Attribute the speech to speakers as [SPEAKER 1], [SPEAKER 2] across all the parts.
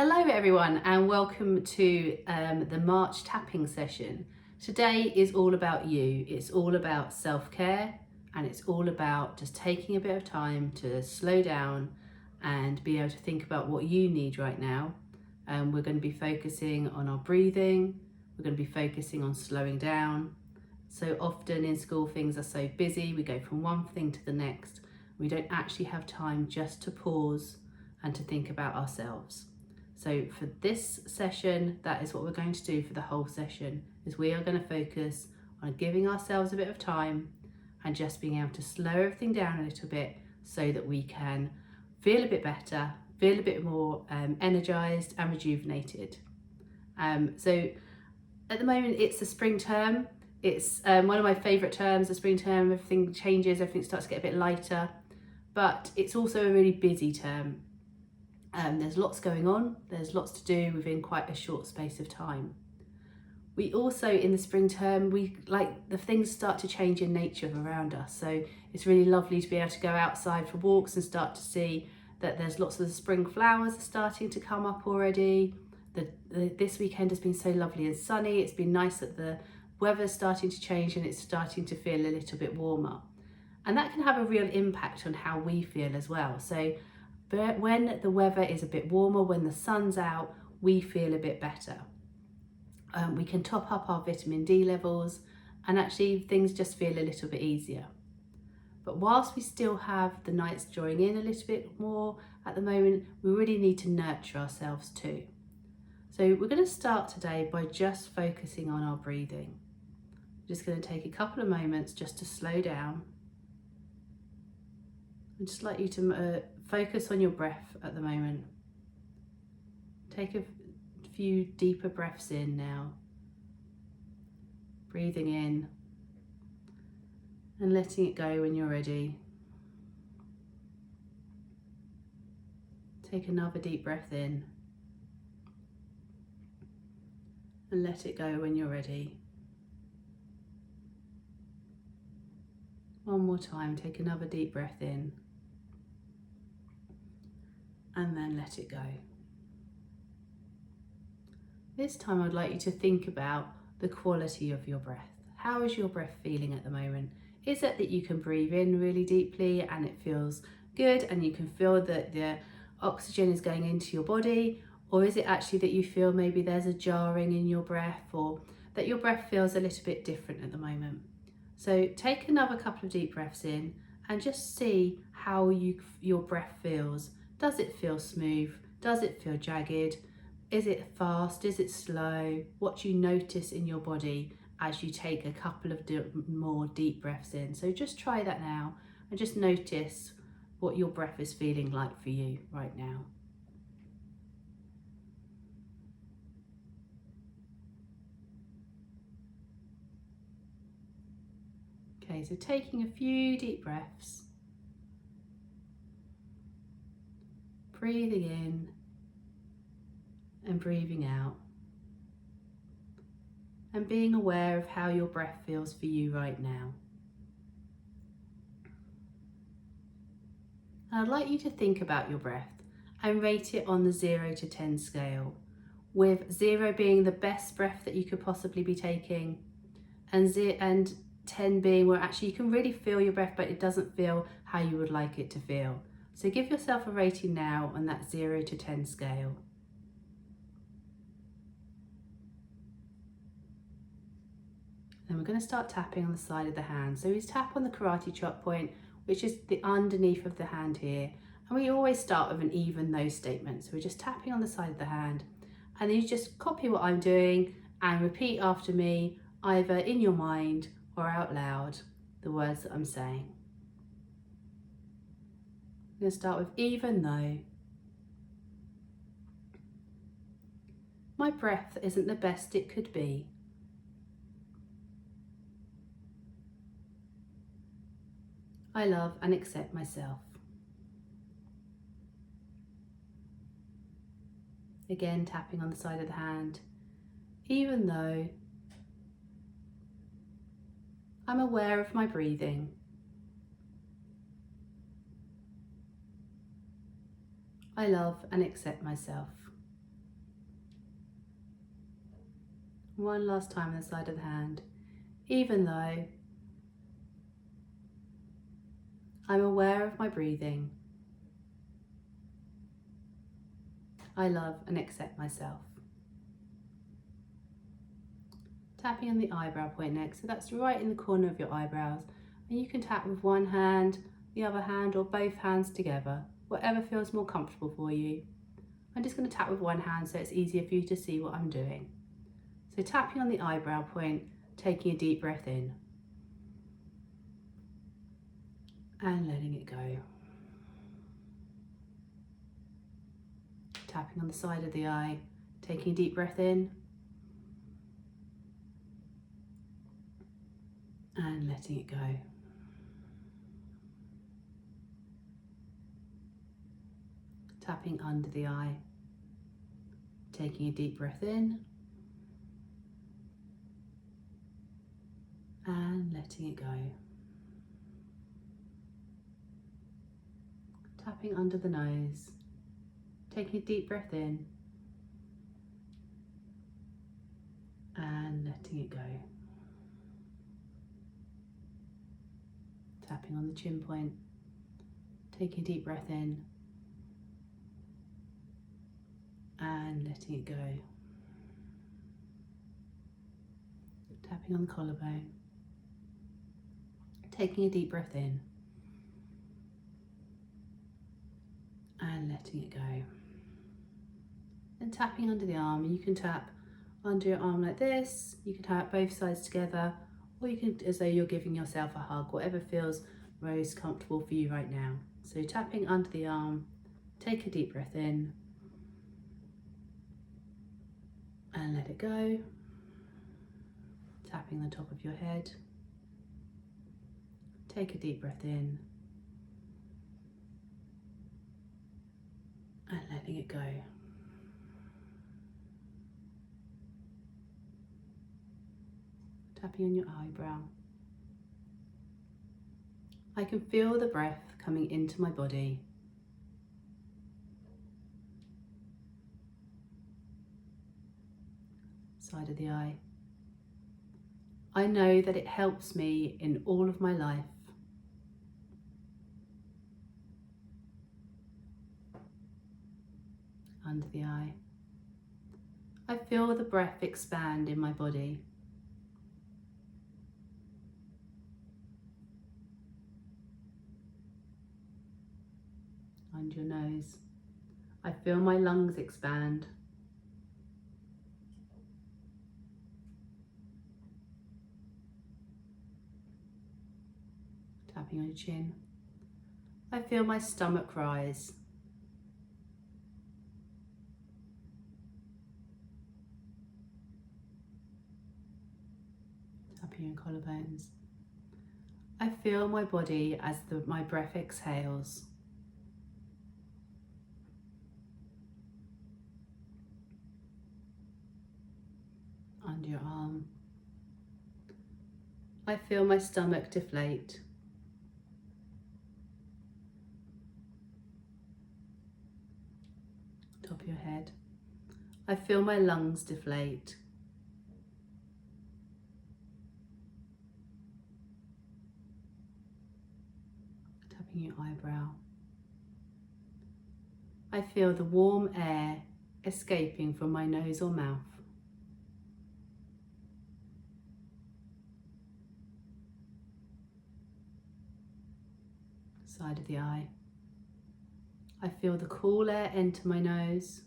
[SPEAKER 1] Hello everyone and welcome to the March tapping session. Today is all about you. It's all about self-care and it's all about just taking a bit of time to slow down and be able to think about what you need right now. We're going to be focusing on our breathing. We're going to be focusing on slowing down. So often in school things are so busy, we go from one thing to the next. We don't actually have time just to pause and to think about ourselves. So for this session, that is what we're going to do for the whole session, is we are going to focus on giving ourselves a bit of time and just being able to slow everything down a little bit so that we can feel a bit better, feel a bit more energized and rejuvenated. So at the moment it's the spring term. It's one of my favorite terms, the spring term. Everything changes, everything starts to get a bit lighter, but it's also a really busy term. There's lots going on, there's lots to do within quite a short space of time. We also, in the spring term, the things start to change in nature around us. So it's really lovely to be able to go outside for walks and start to see that there's lots of the spring flowers are starting to come up already. This weekend has been so lovely and sunny. It's been nice that the weather's starting to change and it's starting to feel a little bit warmer. And that can have a real impact on how we feel as well. So when the weather is a bit warmer, when the sun's out, we feel a bit better. We can top up our vitamin D levels and actually things just feel a little bit easier. But whilst we still have the nights drawing in a little bit more at the moment, we really need to nurture ourselves too. So we're going to start today by just focusing on our breathing. I'm just going to take a couple of moments just to slow down. I'd just like you to focus on your breath at the moment. Take a few deeper breaths in now. Breathing in and letting it go when you're ready. Take another deep breath in and let it go when you're ready. One more time, take another deep breath in and then let it go. This time I'd like you to think about the quality of your breath. How is your breath feeling at the moment? Is it that you can breathe in really deeply and it feels good and you can feel that the oxygen is going into your body? Or is it actually that you feel maybe there's a jarring in your breath or that your breath feels a little bit different at the moment? So take another couple of deep breaths in and just see how your breath feels. Does it feel smooth? Does it feel jagged? Is it fast? Is it slow? What do you notice in your body as you take a couple of more deep breaths in? So just try that now and just notice what your breath is feeling like for you right now. Okay, so taking a few deep breaths, breathing in and breathing out, and being aware of how your breath feels for you right now. And I'd like you to think about your breath and rate it on the 0 to 10 scale, with 0 being the best breath that you could possibly be taking and 10 being where actually you can really feel your breath but it doesn't feel how you would like it to feel. So give yourself a rating now on that 0 to 10 scale. Then we're going to start tapping on the side of the hand. So we tap on the karate chop point, which is the underneath of the hand here. And we always start with an even though statement. So we're just tapping on the side of the hand. And then you just copy what I'm doing and repeat after me, either in your mind or out loud, the words that I'm saying. I'm going to start with even though. My breath isn't the best it could be. I love and accept myself. Again, tapping on the side of the hand. Even though I'm aware of my breathing. I love and accept myself. One last time on the side of the hand. Even though I'm aware of my breathing, I love and accept myself. Tapping on the eyebrow point next, so that's right in the corner of your eyebrows, and you can tap with one hand, the other hand, or both hands together, whatever feels more comfortable for you. I'm just going to tap with one hand so it's easier for you to see what I'm doing. So tapping on the eyebrow point, taking a deep breath in and letting it go. Tapping on the side of the eye, taking a deep breath in and letting it go. Tapping under the eye, taking a deep breath in and letting it go. Tapping under the nose, taking a deep breath in and letting it go. Tapping on the chin point, taking a deep breath in and letting it go. Tapping on the collarbone, taking a deep breath in and letting it go. Then tapping under the arm, and you can tap under your arm like this, you can tap both sides together, or you can, as though you're giving yourself a hug, whatever feels most comfortable for you right now. So tapping under the arm, take a deep breath in and let it go. Tapping the top of your head, take a deep breath in and letting it go. Tapping on your eyebrow. I can feel the breath coming into my body. Side of the eye. I know that it helps me in all of my life. Under the eye. I feel the breath expand in my body. Under your nose. I feel my lungs expand. Tapping on your chin. I feel my stomach rise. Tapping your collarbones. I feel my body as my breath exhales. Under your arm. I feel my stomach deflate. Top of your head. I feel my lungs deflate. Tapping your eyebrow. I feel the warm air escaping from my nose or mouth. Side of the eye. I feel the cool air enter my nose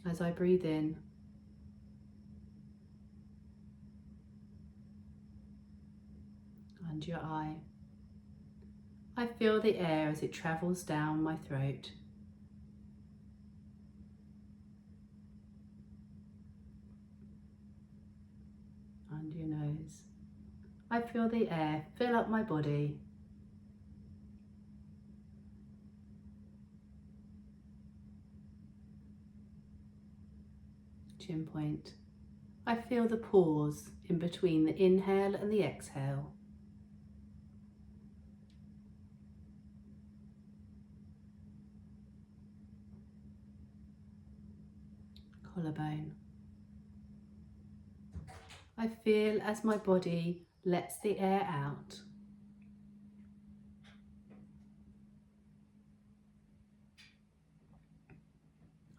[SPEAKER 1] as I breathe in. Under your eye. I feel the air as it travels down my throat. Under your nose. I feel the air fill up my body. Chin point. I feel the pause in between the inhale and the exhale. Collarbone. I feel as my body lets the air out.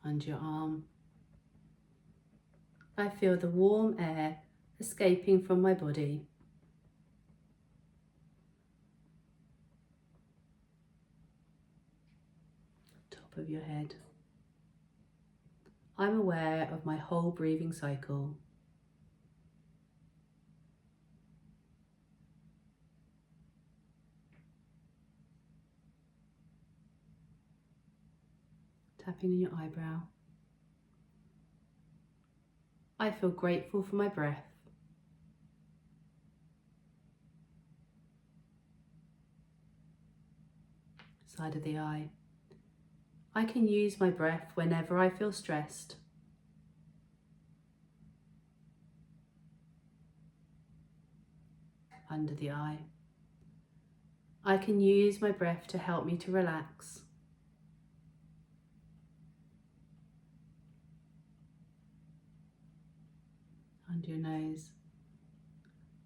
[SPEAKER 1] Under your arm. I feel the warm air escaping from my body. Top of your head. I'm aware of my whole breathing cycle. Tapping on your eyebrow. I feel grateful for my breath. Side of the eye. I can use my breath whenever I feel stressed. Under the eye. I can use my breath to help me to relax. Under your nose.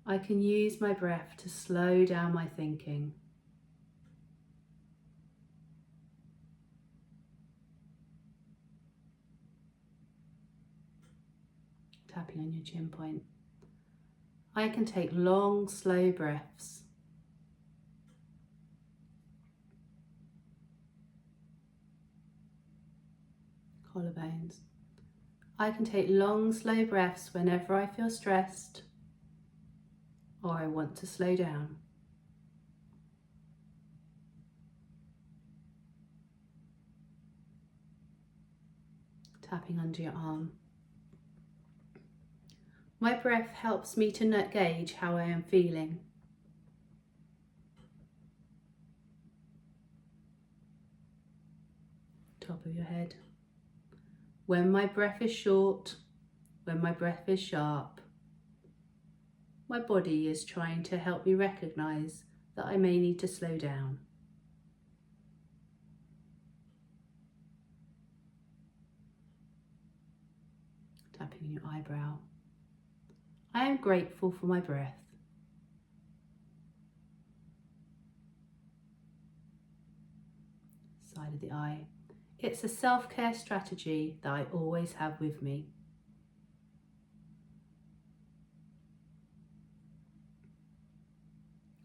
[SPEAKER 1] I can use my breath to slow down my thinking. Tapping on your chin point. I can take long, slow breaths. Collarbones. I can take long, slow breaths whenever I feel stressed or I want to slow down. Tapping under your arm. My breath helps me to gauge how I am feeling. Top of your head. When my breath is short, when my breath is sharp, my body is trying to help me recognise that I may need to slow down. Tapping on your eyebrow. I am grateful for my breath. Side of the eye. It's a self-care strategy that I always have with me.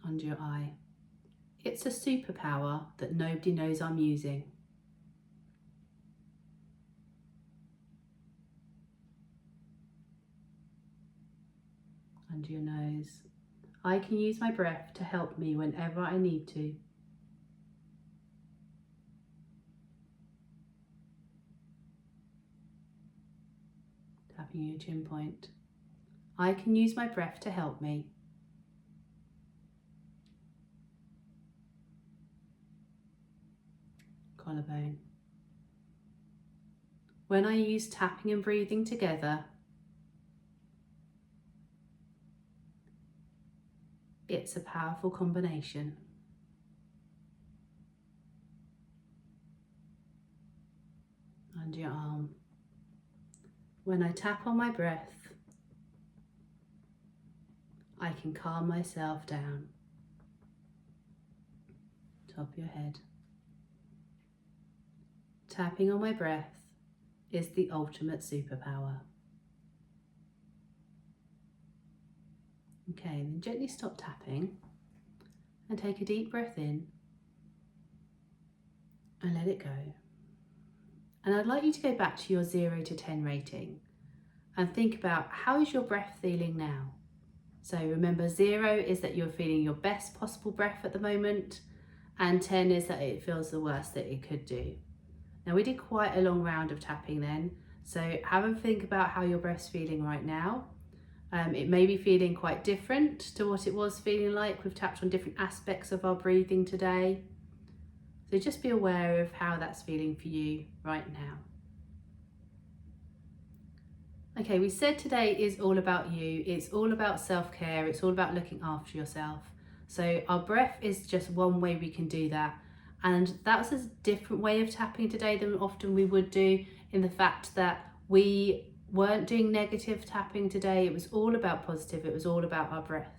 [SPEAKER 1] Under your eye. It's a superpower that nobody knows I'm using. Under your nose. I can use my breath to help me whenever I need to. Tapping your chin point. I can use my breath to help me. Collarbone. When I use tapping and breathing together, it's a powerful combination. Under your arm. When I tap on my breath, I can calm myself down. Top of your head. Tapping on my breath is the ultimate superpower. Okay, then gently stop tapping and take a deep breath in and let it go. And I'd like you to go back to your 0 to 10 rating and think about how is your breath feeling now. So remember, 0 is that you're feeling your best possible breath at the moment, and 10 is that it feels the worst that it could do. Now we did quite a long round of tapping then, so have a think about how your breath's feeling right now. It may be feeling quite different to what it was feeling like. We've tapped on different aspects of our breathing today. So just be aware of how that's feeling for you right now. Okay, we said today is all about you. It's all about self-care. It's all about looking after yourself. So our breath is just one way we can do that. And that's a different way of tapping today than often we would do, in the fact that we weren't doing negative tapping today. It was all about positive. It was all about our breath.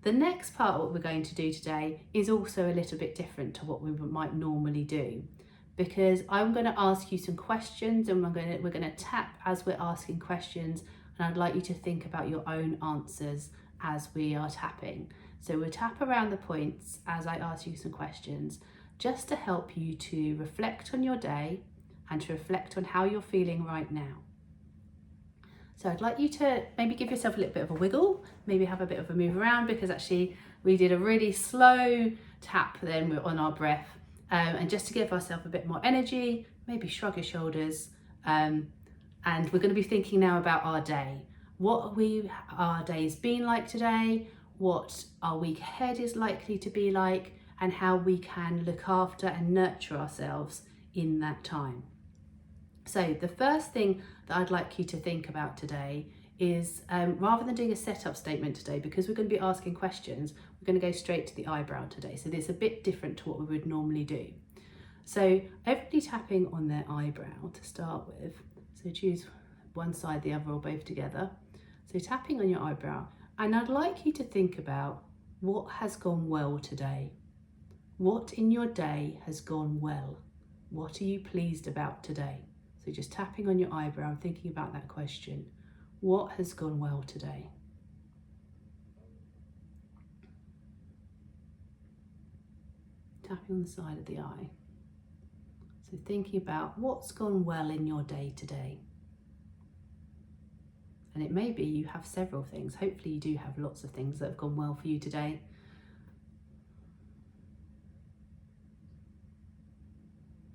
[SPEAKER 1] The next part, what we're going to do today, is also a little bit different to what we might normally do, because I'm going to ask you some questions, and we're going to tap as we're asking questions, and I'd like you to think about your own answers as we are tapping. So we'll tap around the points as I ask you some questions, just to help you to reflect on your day and to reflect on how you're feeling right now. So I'd like you to maybe give yourself a little bit of a wiggle, maybe have a bit of a move around, because actually we did a really slow tap then on our breath. And just to give ourselves a bit more energy, maybe shrug your shoulders. And we're going to be thinking now about our day. What our day's been like today, what our week ahead is likely to be like, and how we can look after and nurture ourselves in that time. So the first thing that I'd like you to think about today is, rather than doing a setup statement today, because we're going to be asking questions, we're going to go straight to the eyebrow today. So it's a bit different to what we would normally do. So everybody tapping on their eyebrow to start with. So choose one side, the other, or both together. So tapping on your eyebrow. And I'd like you to think about what has gone well today. What in your day has gone well? What are you pleased about today? So just tapping on your eyebrow and thinking about that question. What has gone well today? Tapping on the side of the eye. So thinking about what's gone well in your day today. And it may be you have several things. Hopefully you do have lots of things that have gone well for you today.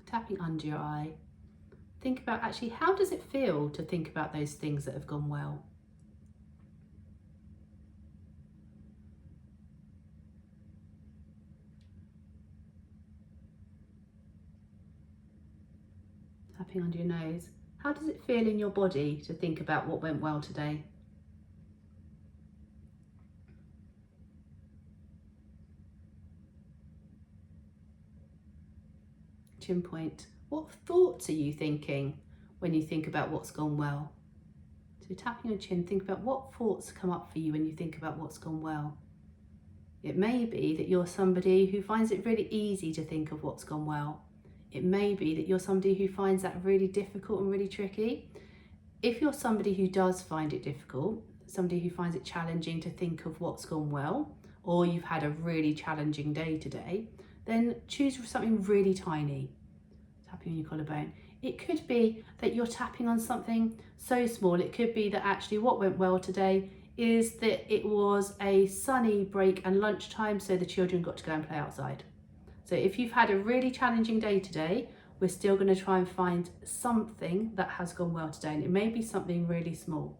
[SPEAKER 1] Tapping under your eye. Think about actually, how does it feel to think about those things that have gone well? Tapping under your nose. How does it feel in your body to think about what went well today? Chin point. What thoughts are you thinking when you think about what's gone well? So tapping your chin, think about what thoughts come up for you when you think about what's gone well. It may be that you're somebody who finds it really easy to think of what's gone well. It may be that you're somebody who finds that really difficult and really tricky. If you're somebody who does find it difficult, somebody who finds it challenging to think of what's gone well, or you've had a really challenging day today, then choose something really tiny. Tapping on your collarbone. It could be that you're tapping on something so small. It could be that actually what went well today is that it was a sunny break and lunchtime, so the children got to go and play outside. So if you've had a really challenging day today, we're still going to try and find something that has gone well today, and it may be something really small.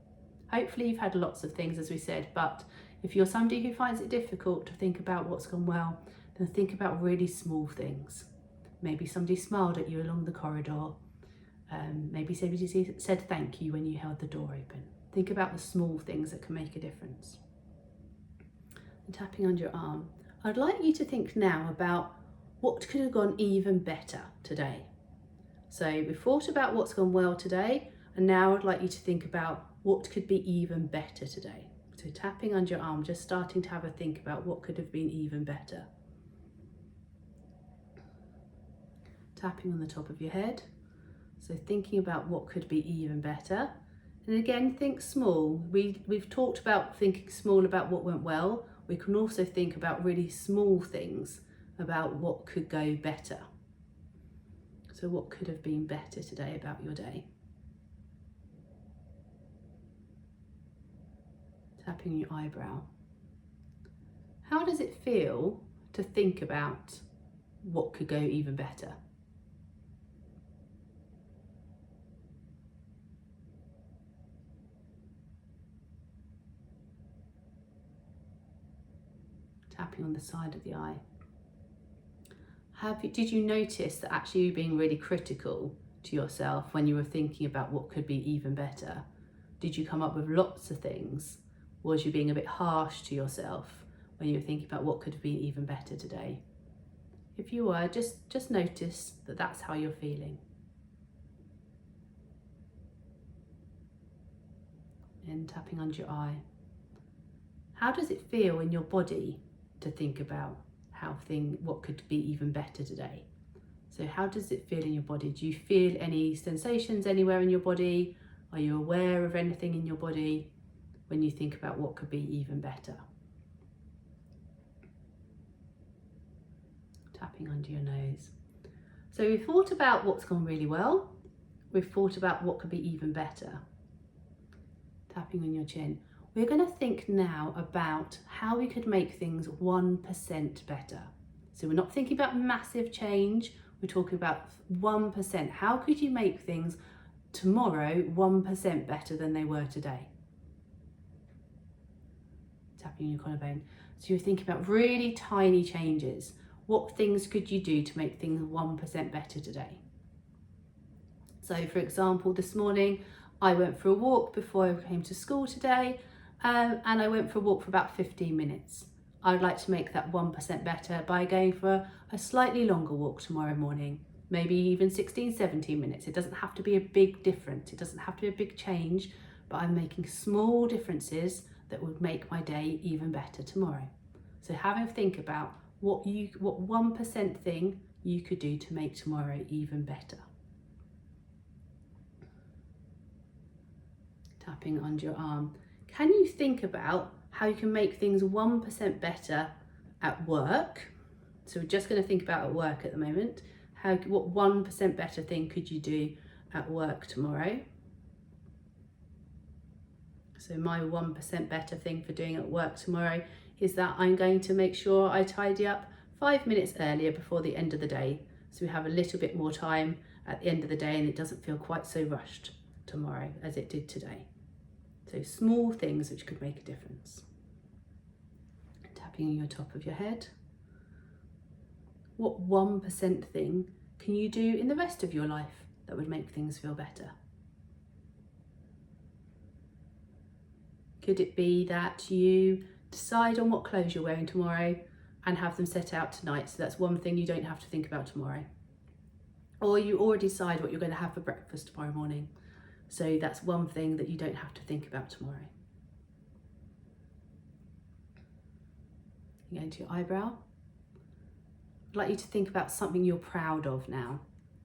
[SPEAKER 1] Hopefully you've had lots of things, as we said, but if you're somebody who finds it difficult to think about what's gone well, then think about really small things. Maybe somebody smiled at you along the corridor. Maybe somebody said thank you when you held the door open. Think about the small things that can make a difference. And tapping on your arm. I'd like you to think now about what could have gone even better today. So we've thought about what's gone well today, and now I'd like you to think about what could be even better today. So tapping under your arm, just starting to have a think about what could have been even better. Tapping on the top of your head. So thinking about what could be even better. And again, think small. We've talked about thinking small about what went well. We can also think about really small things about what could go better. So what could have been better today about your day? Tapping your eyebrow. How does it feel to think about what could go even better? Tapping on the side of the eye. Did you notice that actually you being really critical to yourself when you were thinking about what could be even better? Did you come up with lots of things? Was you being a bit harsh to yourself when you were thinking about what could have been even better today? If you were, just notice that that's how you're feeling. Again, tapping under your eye. How does it feel in your body to think about what could be even better today? So how does it feel in your body? Do you feel any sensations anywhere in your body? Are you aware of anything in your body when you think about what could be even better? Tapping under your nose. So we've thought about what's gone really well. We've thought about what could be even better. Tapping on your chin. We're going to think now about how we could make things 1% better. So we're not thinking about massive change. We're talking about 1%. How could you make things tomorrow 1% better than they were today? Tapping your collarbone. So you're thinking about really tiny changes. What things could you do to make things 1% better today? So for example, this morning I went for a walk before I came to school today, and I went for a walk for about 15 minutes. I would like to make that 1% better by going for a slightly longer walk tomorrow morning, maybe even 16, 17 minutes. It doesn't have to be a big difference. It doesn't have to be a big change, but I'm making small differences that would make my day even better tomorrow. So have a think about what 1% thing you could do to make tomorrow even better. Tapping under your arm. Can you think about how you can make things 1% better at work? So we're just going to think about at work at the moment. What 1% better thing could you do at work tomorrow? So my 1% better thing for doing at work tomorrow is that I'm going to make sure I tidy up 5 minutes earlier before the end of the day. So we have a little bit more time at the end of the day and it doesn't feel quite so rushed tomorrow as it did today. So small things which could make a difference. Tapping on your top of your head. What 1% thing can you do in the rest of your life that would make things feel better? Could it be that you decide on what clothes you're wearing tomorrow and have them set out tonight? So that's one thing you don't have to think about tomorrow. Or you already decide what you're going to have for breakfast tomorrow morning. So that's one thing that you don't have to think about tomorrow. You go into your eyebrow. I'd like you to think about something you're proud of now.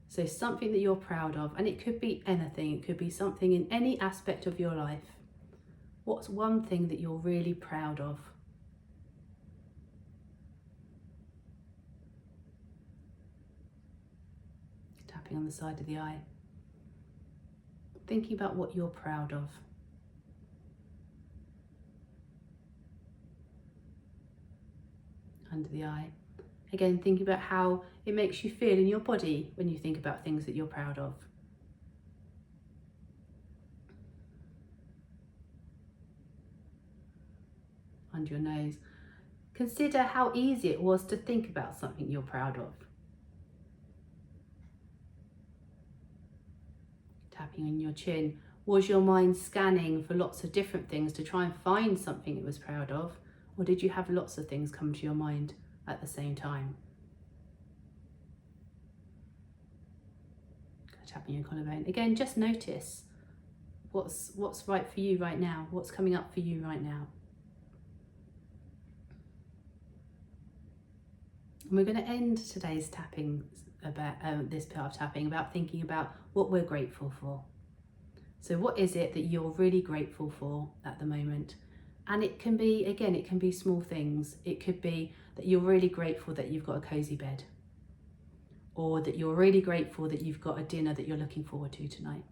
[SPEAKER 1] So something that you're proud of, and it could be anything. It could be something in any aspect of your life. What's one thing that you're really proud of? Tapping on the side of the eye. Thinking about what you're proud of. Under the eye. Again, thinking about how it makes you feel in your body when you think about things that you're proud of. Under your nose. Consider how easy it was to think about something you're proud of. Tapping on your chin. Was your mind scanning for lots of different things to try and find something it was proud of? Or did you have lots of things come to your mind at the same time? Tapping your collarbone. Again, just notice what's right for you right now. What's coming up for you right now. And we're going to end today's tapping about this part of tapping about thinking about what we're grateful for. So what is it that you're really grateful for at the moment? And it can be, again, it can be small things. It could be that you're really grateful that you've got a cozy bed, or that you're really grateful that you've got a dinner that you're looking forward to tonight.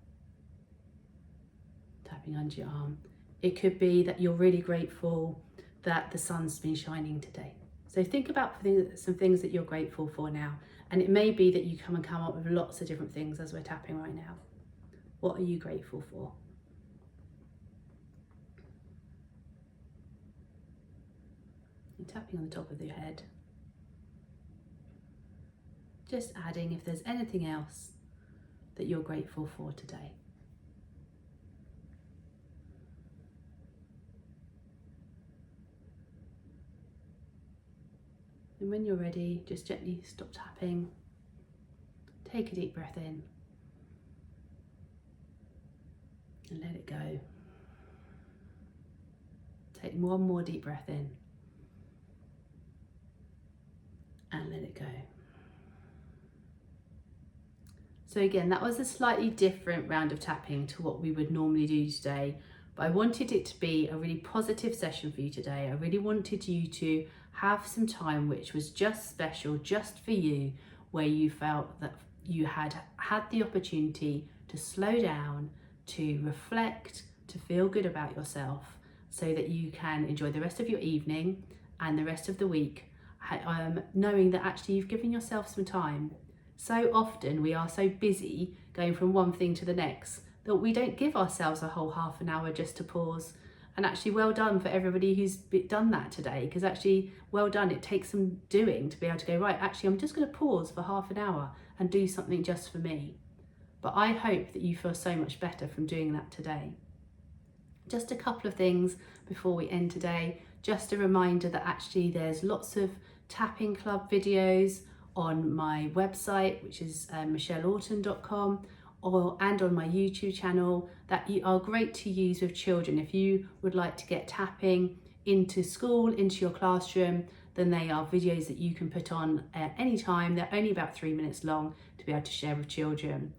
[SPEAKER 1] Tapping under your arm. It could be that you're really grateful that the sun's been shining today. So think about some things that you're grateful for now. And it may be that you come up with lots of different things as we're tapping right now. What are you grateful for? And tapping on the top of your head. Just adding if there's anything else that you're grateful for today. And when you're ready, just gently stop tapping. Take a deep breath in. And let it go. one more deep breath in and let it go. So again, that was a slightly different round of tapping to what we would normally do today, but I wanted it to be a really positive session for you today. I really wanted you to have some time which was just special, just for you, where you felt that you had the opportunity to slow down, to reflect, to feel good about yourself, so that you can enjoy the rest of your evening and the rest of the week, knowing that actually you've given yourself some time. So often we are so busy going from one thing to the next that we don't give ourselves a whole half an hour just to pause. And actually well done for everybody who's done that today, because actually well done. It takes some doing to be able to go, right, actually I'm just going to pause for half an hour and do something just for me. But I hope that you feel so much better from doing that today. Just a couple of things before we end today. Just a reminder that actually there's lots of tapping club videos on my website, which is michelleauton.com, and on my YouTube channel, that are great to use with children. If you would like to get tapping into school, into your classroom, then they are videos that you can put on at any time. They're only about 3 minutes long to be able to share with children.